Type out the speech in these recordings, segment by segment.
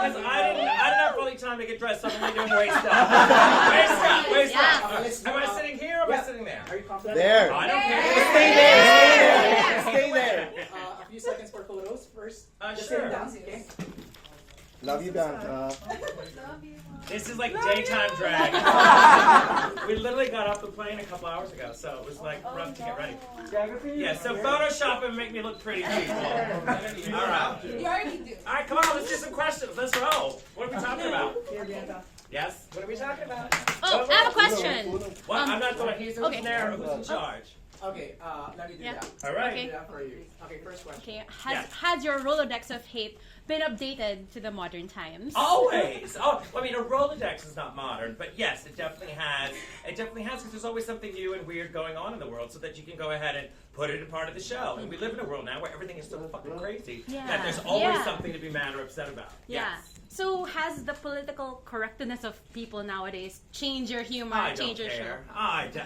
because I didn't have fully time to get dressed, so I'm only doing waist up. Waist up. Am I sitting here or am I sitting there? Are you comfortable? There. I don't care. Stay there. A few seconds for photos first. Just Sure. sit down, okay? Love you, Bianca. This is like daytime drag. We literally got off the plane a couple hours ago, so it was like rough to get ready. Yeah, so Photoshop and make me look pretty, people. All right. You already do. All right, come on, let's do some questions. Let's roll. What are we talking about? Here, Bianca. Yes? What are we talking about? Oh, I have a question. What? I'm not the one. He's Okay. there. Who's in charge? Okay, let me do that. All right. Okay. Do that for you. Okay, first question. Okay, has your Rolodex of hate been updated to the modern times? Always. Oh, I mean, a Rolodex is not modern, but yes, it definitely has. It definitely has, because there's always something new and weird going on in the world, so that you can go ahead and put it in part of the show. And we live in a world now where everything is so fucking crazy that there's always something to be mad or upset about. Yeah. Yes. So has the political correctness of people nowadays changed your humor, I don't changed your show? care.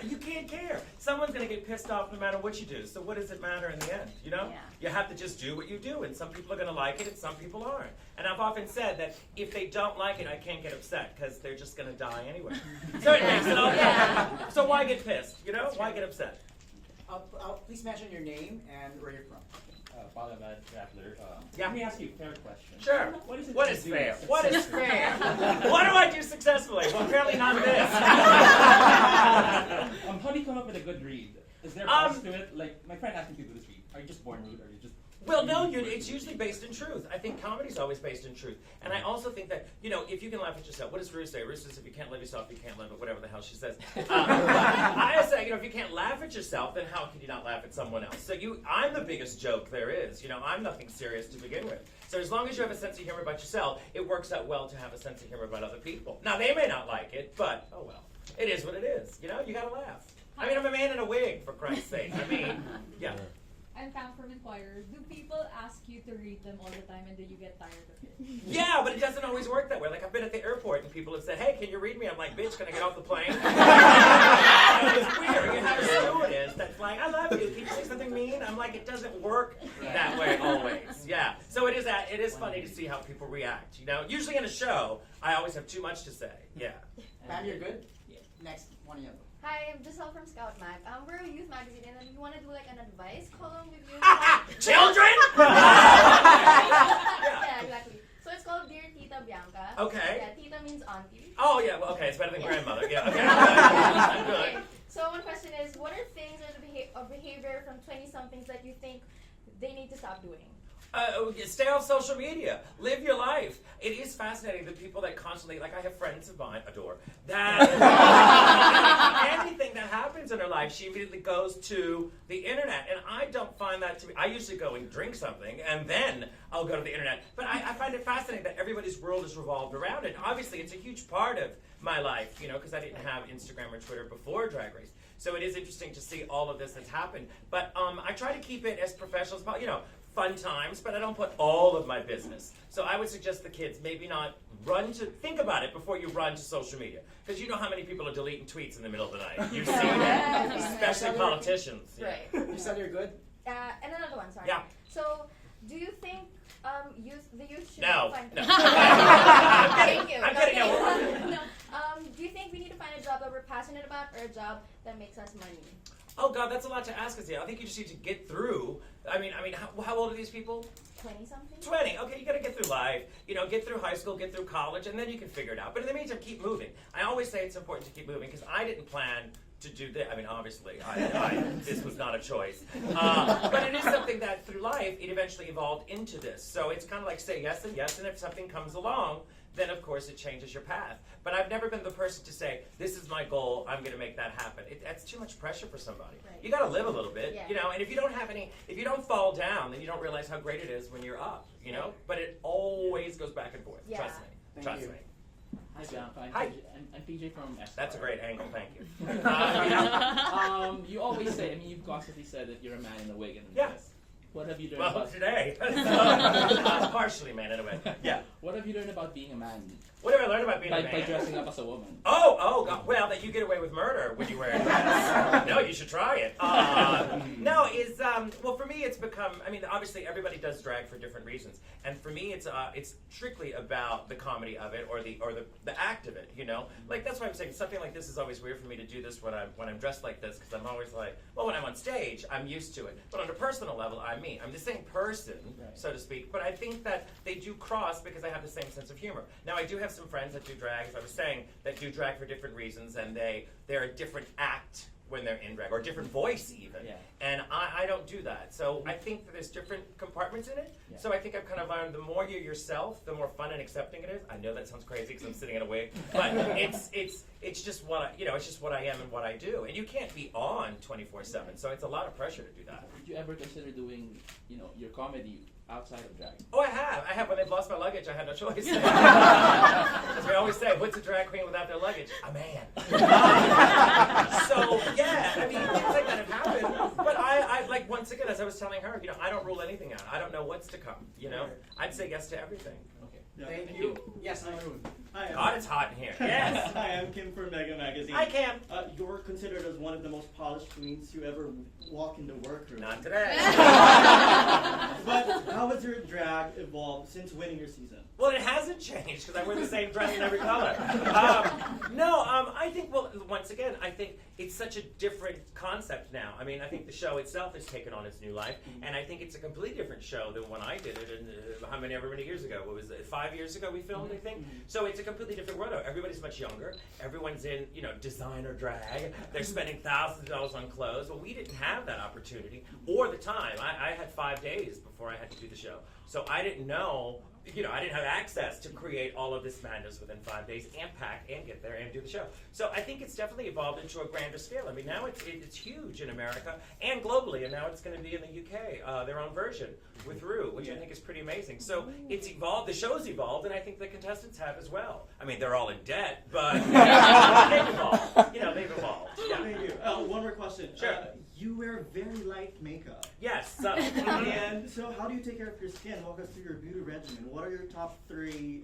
You can't care. Someone's going to get pissed off no matter what you do. So what does it matter in the end? You know? Yeah. You have to just do what you do. And some people are going to like it and some people aren't. And I've often said that if they don't like it, I can't get upset because they're just going to die anyway. So it makes it all So why get pissed? You know? Why get upset? Please mention your name and where you're from. Palabad Traveler. Yeah. Let me ask you a fair question. Sure. What is it What you is do fair? successfully? What is fair? What do I do successfully? Well, apparently not this. How do you come up with a good read? Is there a process to it? Like, my friend asked me to do this read. Are you just born rude, or are you just... Well, no, it's usually based in truth. I think comedy's always based in truth. And I also think that, you know, if you can laugh at yourself, what does Ruth say? Ruth says, if you can't love yourself, you can't love it, whatever the hell she says. I say, you know, if you can't laugh at yourself, then how can you not laugh at someone else? So I'm the biggest joke there is. You know, I'm nothing serious to begin with. So as long as you have a sense of humor about yourself, it works out well to have a sense of humor about other people. Now, they may not like it, but, oh well. It is what it is. You know, you gotta laugh. I mean, I'm a man in a wig, for Christ's sake. I mean, yeah. I'm Pam from Inquirer. Do people ask you to read them all the time, and do you get tired of it? Yeah, but it doesn't always work that way. Like, I've been at the airport and people have said, hey, can you read me? I'm like, bitch, can I get off the plane? It's weird. You have a stewardess that's like, I love you. Can you say something mean? I'm like, it doesn't work that way always. Yeah. So it is funny to see how people react. You know, usually in a show, I always have too much to say. Yeah. Pam, you're good? Yeah. Next, one of you. Hi, I'm Giselle from Scout Mag. We're a youth magazine, and we want to do like an advice column with you. Children? Yeah, exactly. So it's called Dear Tita Bianca. Okay. Yeah, Tita means auntie. Oh, yeah. Well, okay. It's better than grandmother. Yeah. Okay. I'm good. Okay. So one question is, what are things or the behavior from 20-somethings that you think they need to stop doing? Stay off social media. Live your life. It is fascinating, the people that constantly, like I have friends of mine, adore, that anything that happens in her life, she immediately goes to the internet. And I don't find that to be, I usually go and drink something, and then I'll go to the internet. But I find it fascinating that everybody's world is revolved around it. Obviously, it's a huge part of my life, you know, because I didn't have Instagram or Twitter before Drag Race. So it is interesting to see all of this that's happened. But I try to keep it as professional as possible, you know, fun times, but I don't put all of my business. So I would suggest the kids maybe not think about it before you run to social media. Because you know how many people are deleting tweets in the middle of the night. You've seen it, especially politicians. Yeah. Right. You said you're good? And another one, sorry. Yeah. So, do you think the youth should No. find... No. Thank you. I'm kidding. No. Do you think we need to find a job that we're passionate about, or a job that makes us money? Oh God, that's a lot to ask us here. I think you just need to get through. I mean, how old are these people? 20-something? 20. Okay, you got to get through life. You know, get through high school, get through college, and then you can figure it out. But in the meantime, keep moving. I always say it's important to keep moving because I didn't plan to do this. I mean, obviously, this was not a choice. But it is something that through life, it eventually evolved into this. So it's kind of like say yes and yes, and if something comes along, then of course it changes your path. But I've never been the person to say, this is my goal, I'm going to make that happen. That's too much pressure for somebody. Right. You got to live a little bit, Yeah. you know, and if you don't fall down, then you don't realize how great it is when you're up, you know? But it always goes back and forth. Yeah. Trust me. Thank Trust you. me. Hi, Bianca. Hi. I'm PJ from Esquire. That's a great angle, thank you. You always say, I mean, you've constantly said that you're a man in a wig. And Yeah. What have you learned Well, about... today. Partially man in a way. Yeah. What have you learned about being a man? What have I learned about being a By man? dressing up as a woman. Oh, God. Well, that you get away with murder when you wear a dress. No, you should try it. No, well, for me, it's become, I mean, obviously everybody does drag for different reasons. And for me, it's strictly about the comedy of it or the act of it, you know? Like, that's why I'm saying something like this is always weird for me to do this when I'm dressed like this, because I'm always like, well, when I'm on stage, I'm used to it. But on a personal level, I'm me. I'm the same person, so to speak, but I think that they do cross because I have the same sense of humor. Now, I do have some friends that do drag, as I was saying, that do drag for different reasons, and they're a different act when they're in drag, or a different voice even. Yeah. And I don't do that. So I think that there's different compartments in it. Yeah. So I think I've kind of learned the more you're yourself, the more fun and accepting it is. I know that sounds crazy because I'm sitting in a wig, but it's just what it's just what I am and what I do. And you can't be on 24/7, so it's a lot of pressure to do that. Did you ever consider doing, your comedy outside of drag? Oh, I have. When they've lost my luggage, I had no choice. As we always say, what's a drag queen without their luggage? A man. So, yeah, I mean, things like that have happened. But I like, once again, as I was telling her, I don't rule anything out. I don't know what's to come, I'd say yes to everything. Okay. Yeah. Thank you. Yes, Maroon. Hi, God, it's hot in here. Yes. Hi, I'm Kim from Mega Magazine. Hi, Cam. You're considered as one of the most polished queens to ever walk in the workroom. Not today. But how has your drag evolved since winning your season? Well, it hasn't changed because I wear the same dress in every color. I think, well, once again, I think it's such a different concept now. I mean, I think the show itself has taken on its new life, and I think it's a completely different show than when I did it. And however many years ago? What was it? 5 years ago we filmed, I think. So it's a completely different world. Everybody's much younger. Everyone's in, designer drag. They're spending thousands of dollars on clothes. Well, we didn't have that opportunity or the time. I had 5 days before I had to do the show, so I didn't know. I didn't have access to create all of this madness within 5 days and pack and get there and do the show. So I think it's definitely evolved into a grander scale. I mean, now it's huge in America and globally, and now it's going to be in the UK, their own version with Rue, which I think is pretty amazing. So it's evolved, the show's evolved, and I think the contestants have as well. I mean, they're all in debt, but they've evolved. They've evolved. Yeah. Thank you. One more question. Sure. You wear very light makeup. Yes. And so how do you take care of your skin? Walk us through your beauty regimen. What are your top 3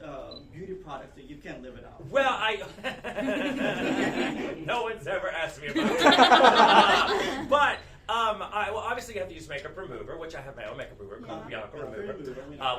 beauty products that you can't live without? Well, no one's ever asked me about it. But obviously you have to use makeup remover, which I have my own makeup remover called Bianca Remover,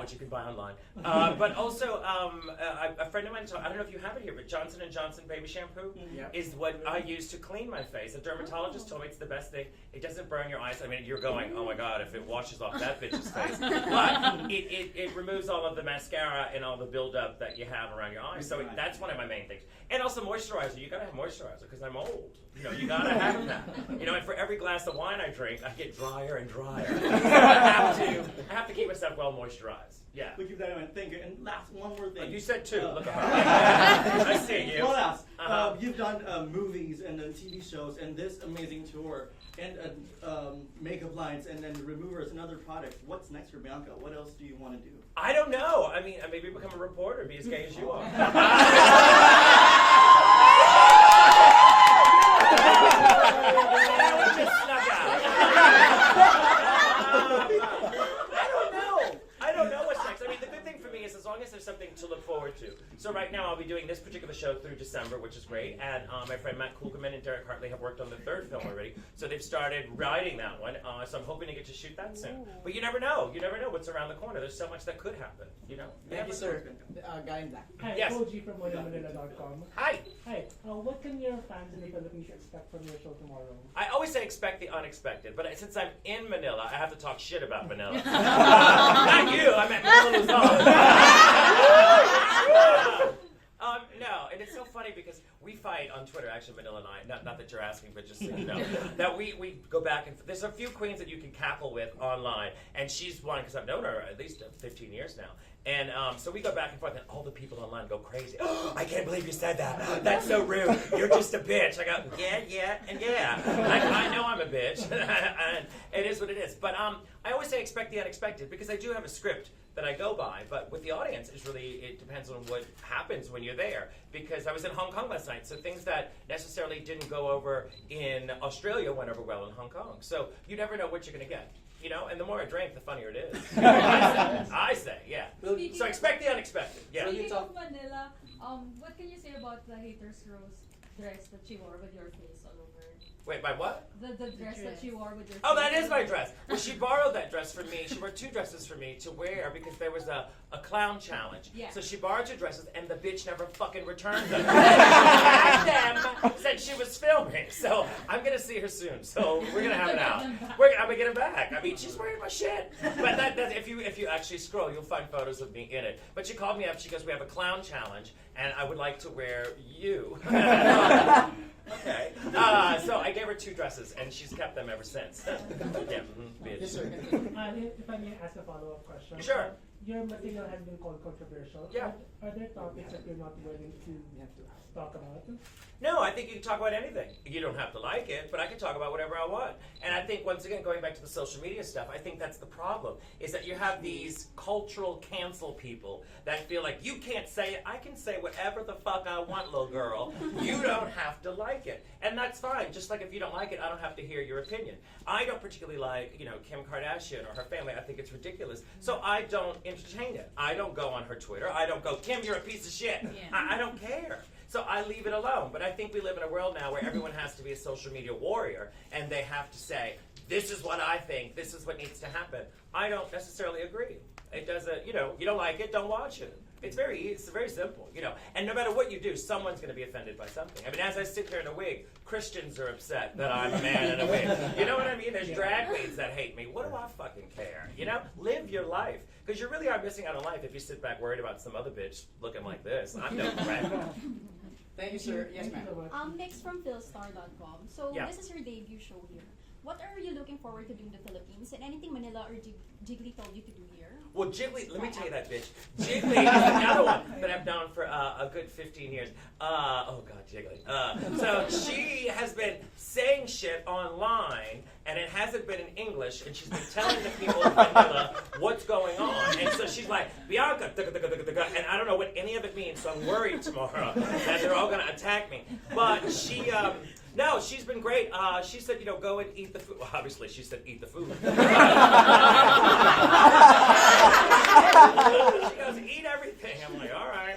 which you can buy online. But also, a friend of mine told, I don't know if you have it here, but Johnson & Johnson baby shampoo is what I use to clean my face. A dermatologist told me it's the best thing. It doesn't burn your eyes. I mean, you're going, oh my God, if it washes off that bitch's face. But it removes all of the mascara and all the buildup that you have around your eyes. So that's one of my main things. And also moisturizer. You gotta have moisturizer because I'm old. You gotta have that. And for every glass of wine I drink, I get drier and drier. So I have to keep myself well moisturized. Yeah. We'll keep that in mind. Thank you. And last, one more thing. You said 2. Look at her. I see you. One last. You've done movies and then TV shows and this amazing tour and makeup lines and then removers and other products. What's next for Bianca? What else do you want to do? I don't know. I mean, maybe become a reporter, be as gay as you are. Just snuck out. I don't know what's next. I mean, the good thing for me is as long as there's something to look forward to. So right now I'll be doing this particular show through December, which is great. And my friend Matt Kugelman and Derek Hartley have worked on the 3rd film already. So they've started writing that one. So I'm hoping to get to shoot that soon. But you never know. You never know what's around the corner. There's so much that could happen. Thank you, sir. Guy in black. Hi, Yes. Koji from Manila.com. Hi. Hi, what can your fans in the Philippines expect from your show tomorrow? I always say expect the unexpected, but since I'm in Manila, I have to talk shit about Manila. Not you, I'm at Manila Luzon. No, and it's so funny because we fight on Twitter, actually, Manila and I, not that you're asking, but just so you know, that we go back and there's a few queens that you can cackle with online, and she's one, because I've known her at least 15 years now. And so we go back and forth, and all the people online go crazy. Oh, I can't believe you said that. That's so rude. You're just a bitch. I go, yeah, and yeah. I know I'm a bitch, and it is what it is. But I always say expect the unexpected, because I do have a script that I go by, but with the audience, it depends on what happens when you're there. Because I was in Hong Kong last night, so things that necessarily didn't go over in Australia went over well in Hong Kong. So you never know what you're going to get. you know, and the more I drink, the funnier it is. I say, yeah. Speaking So expect the unexpected. Yeah. Speaking of Manila, what can you say about the haters rose dress that she wore with your face all over? Wait, my what? The dress that she wore with your Oh, face. that is my dress. Well, she borrowed that dress from me. She wore 2 dresses for me to wear because there was a clown challenge. Yeah. So she borrowed 2 dresses, and the bitch never fucking returned them. She had them since she was filming. So I'm gonna see her soon. So we're gonna have it out. I'm gonna get them back. I mean, she's wearing my shit. But that if you actually scroll, you'll find photos of me in it. But she called me up. She goes, "We have a clown challenge, and I would like to wear you." Okay. So I gave her 2 dresses, and she's kept them ever since. Yeah, bitch. Yes, sir. If I may ask a follow-up question. Sure. Your material has been called controversial. Yeah. Are there topics that you're not willing to talk about? No, I think you can talk about anything. You don't have to like it, but I can talk about whatever I want. And I think, once again, going back to the social media stuff, I think that's the problem, is that you have these cultural cancel people that feel like, you can't say it, I can say whatever the fuck I want, little girl. You don't have to like it. And that's fine. Just like if you don't like it, I don't have to hear your opinion. I don't particularly like, Kim Kardashian or her family. I think it's ridiculous. So I don't entertain it. I don't go on her Twitter. I don't go, Kim, you're a piece of shit. Yeah. I don't care. So I leave it alone. But I think we live in a world now where everyone has to be a social media warrior, and they have to say, this is what I think, this is what needs to happen. I don't necessarily agree. It doesn't, you don't like it, don't watch it. It's very simple, And no matter what you do, someone's going to be offended by something. I mean, as I sit here in a wig, Christians are upset that I'm a man in a wig. You know what I mean? There's drag queens that hate me. What do I fucking care? Live your life. Because you really are missing out on life if you sit back worried about some other bitch looking like this. I'm no threat. Thank you, sir. Yes, Thank you ma'am. so much. Mix from philstar.com. So Yeah. this is your debut show here. What are you looking forward to do in the Philippines? And anything Manila or Jiggly told you to do here? Well, Jiggly, let me tell you that bitch. Jiggly is another one that I've known for a good 15 years. Oh, God, Jiggly. So she has been saying shit online, and it hasn't been in English, and she's been telling the people of Manila what's going on. And so she's like, Bianca, and I don't know what any of it means, so I'm worried tomorrow that they're all going to attack me. But she... No, she's been great. She said, go and eat the food. Well, obviously, she said eat the food. She goes, eat everything. I'm like, all right.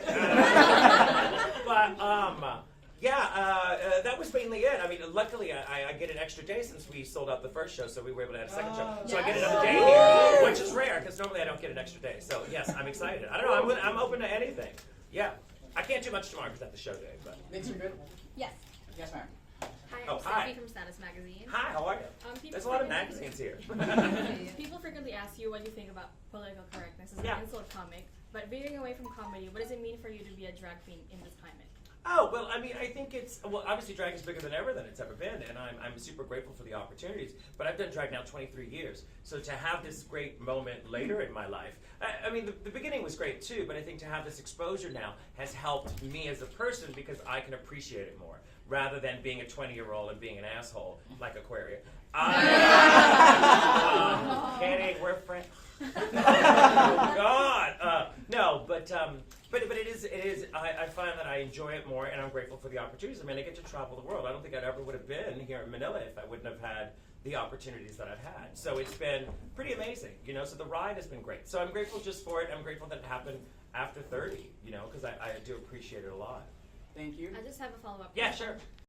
That was mainly it. I mean, luckily, I get an extra day since we sold out the first show, so we were able to have a second show. So I get another day here, which is rare, because normally I don't get an extra day. So, yes, I'm excited. I don't know. I'm open to anything. Yeah. I can't do much tomorrow because that's the show day. But. Things are good? Yes. Yes, ma'am. Hi, Oh, I'm hi. Stephanie from Status Magazine. Hi, how are you? There's a lot of magazines here. People frequently ask you what you think about political correctness as Yeah. an insult comic, but veering away from comedy, what does it mean for you to be a drag queen in this climate? Oh, well, I mean, I think obviously drag is bigger than ever than it's ever been, and I'm super grateful for the opportunities, but I've done drag now 23 years, so to have this great moment later in my life, I mean, the beginning was great too, but I think to have this exposure now has helped me as a person because I can appreciate it more, rather than being a 20-year-old and being an asshole like Aquaria. Kidding, we're friends. Oh, God. No, but it is. I find that I enjoy it more, and I'm grateful for the opportunities. I mean, I get to travel the world. I don't think I ever would have been here in Manila if I wouldn't have had the opportunities that I've had. So it's been pretty amazing, So the ride has been great. So I'm grateful just for it. I'm grateful that it happened after 30, because I do appreciate it a lot. Thank you. I just have a follow-up Yeah, question. sure.